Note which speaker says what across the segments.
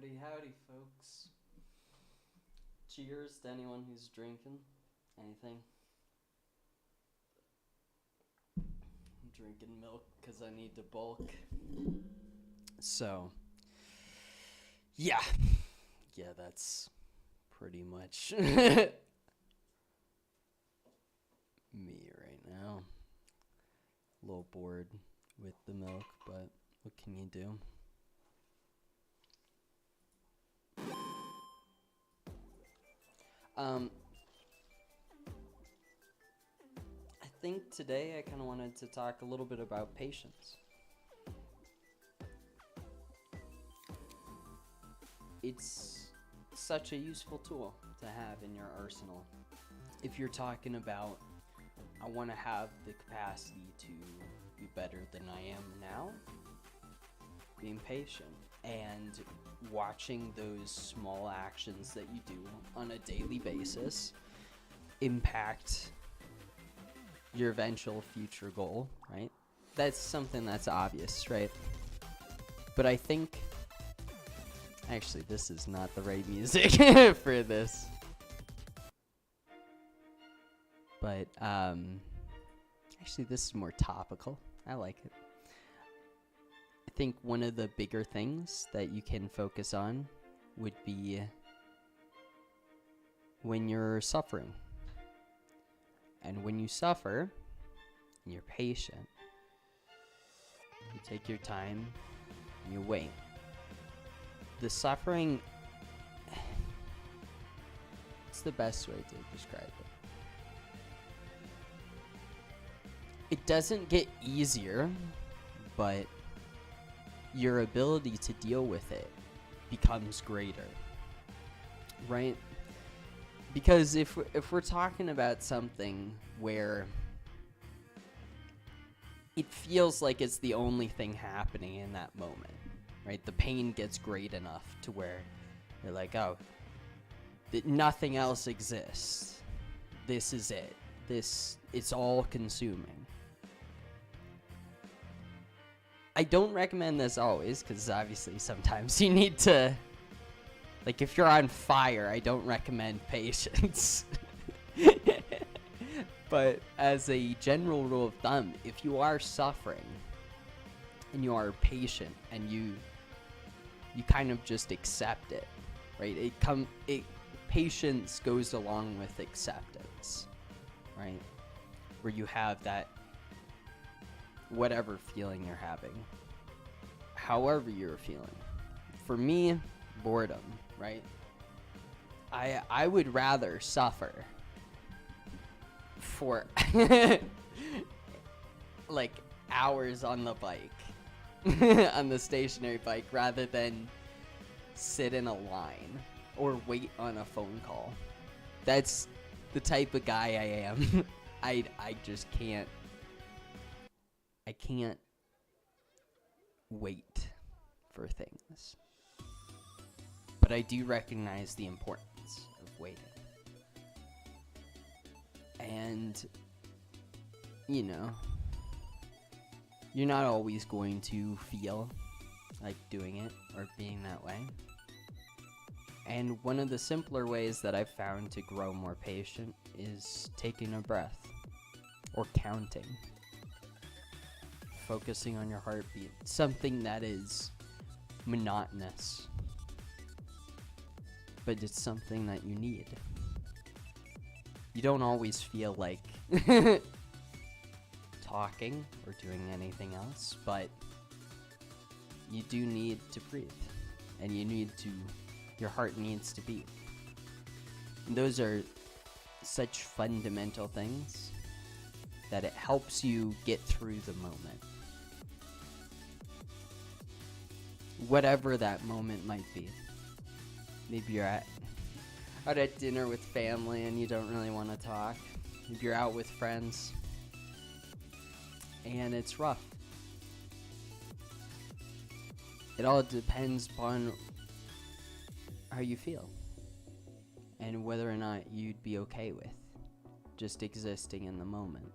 Speaker 1: Howdy, howdy, folks. Cheers to anyone who's drinking anything. I'm drinking milk because I need to bulk. So, yeah. Yeah, that's pretty much me right now. A little bored with the milk, but what can you do? I think today I kind of wanted to talk a little bit about patience. It's such a useful tool to have in your arsenal. If you're talking about, I want to have the capacity to be better than I am now, being patient and watching those small actions that you do on a daily basis impact your eventual future goal, right? That's something that's obvious, right? But I think, actually, this is not the right music for this. But, actually, this is more topical. I like it. I think one of the bigger things that you can focus on would be when you're suffering. And when you suffer, and you're patient, you take your time, and you wait. The suffering, it's the best way to describe it. It doesn't get easier, but your ability to deal with it becomes greater, right? Because if we're talking about something where it feels like it's the only thing happening in that moment, right? The pain gets great enough to where you're like, oh, nothing else exists. This is it. It's all consuming. I don't recommend this always, because obviously sometimes you need to, like, if you're on fire, I don't recommend patience. But as a general rule of thumb, if you are suffering and you are patient and you kind of just accept it, right? Patience goes along with acceptance, right? Where you have that whatever feeling you're having, however you're feeling. For me, boredom, right? I would rather suffer for like hours on the bike, on the stationary bike, rather than sit in a line or wait on a phone call. That's the type of guy I am. I just can't. I can't wait for things. But I do recognize the importance of waiting. And, you know, you're not always going to feel like doing it or being that way. And one of the simpler ways that I've found to grow more patient is taking a breath or counting. Focusing on your heartbeat. Something that is monotonous, but it's something that you need. You don't always feel like talking or doing anything else, but you do need to breathe, and your heart needs to beat. And those are such fundamental things that it helps you get through the moment. Whatever that moment might be. Maybe you're out at dinner with family and you don't really want to talk. Maybe you're out with friends and it's rough. It all depends upon how you feel and whether or not you'd be okay with just existing in the moment.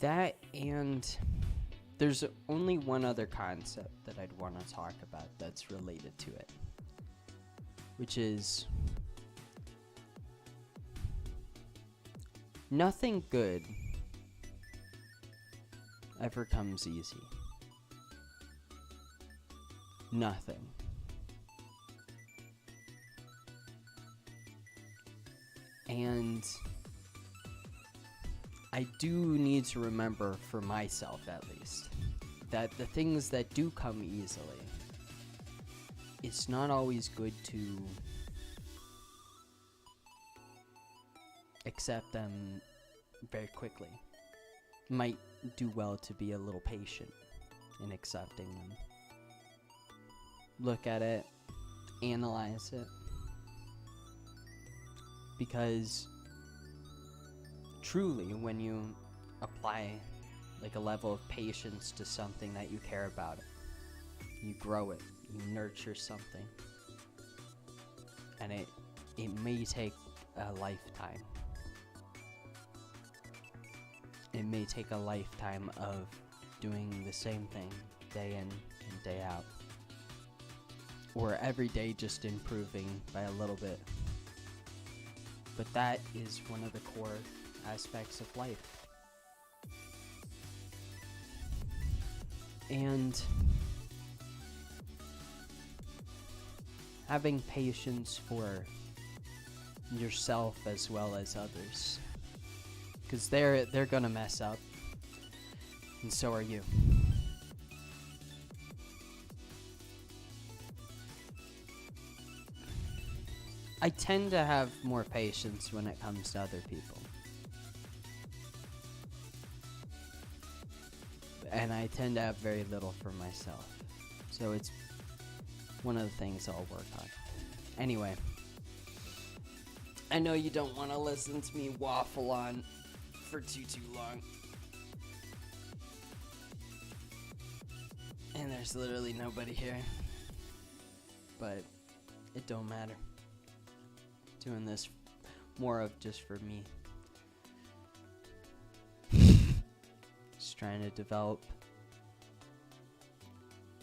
Speaker 1: That and There's only one other concept that I'd want to talk about that's related to it, which is nothing good ever comes easy. Nothing. And I do need to remember, for myself at least, that the things that do come easily, it's not always good to accept them very quickly. Might do well to be a little patient in accepting them. Look at it, analyze it, because truly, when you apply like a level of patience to something that you care about, you grow it, you nurture something, and it may take a lifetime. It may take a lifetime of doing the same thing day in and day out, or every day just improving by a little bit. But that is one of the core aspects of life. And having patience for yourself as well as others, because they're gonna mess up, and so are you. I tend to have more patience when it comes to other people. And I tend to have very little for myself. So it's one of the things I'll work on. Anyway, I know you don't want to listen to me waffle on for too long. And there's literally nobody here. But it don't matter. Doing this more of just for me. Just trying to develop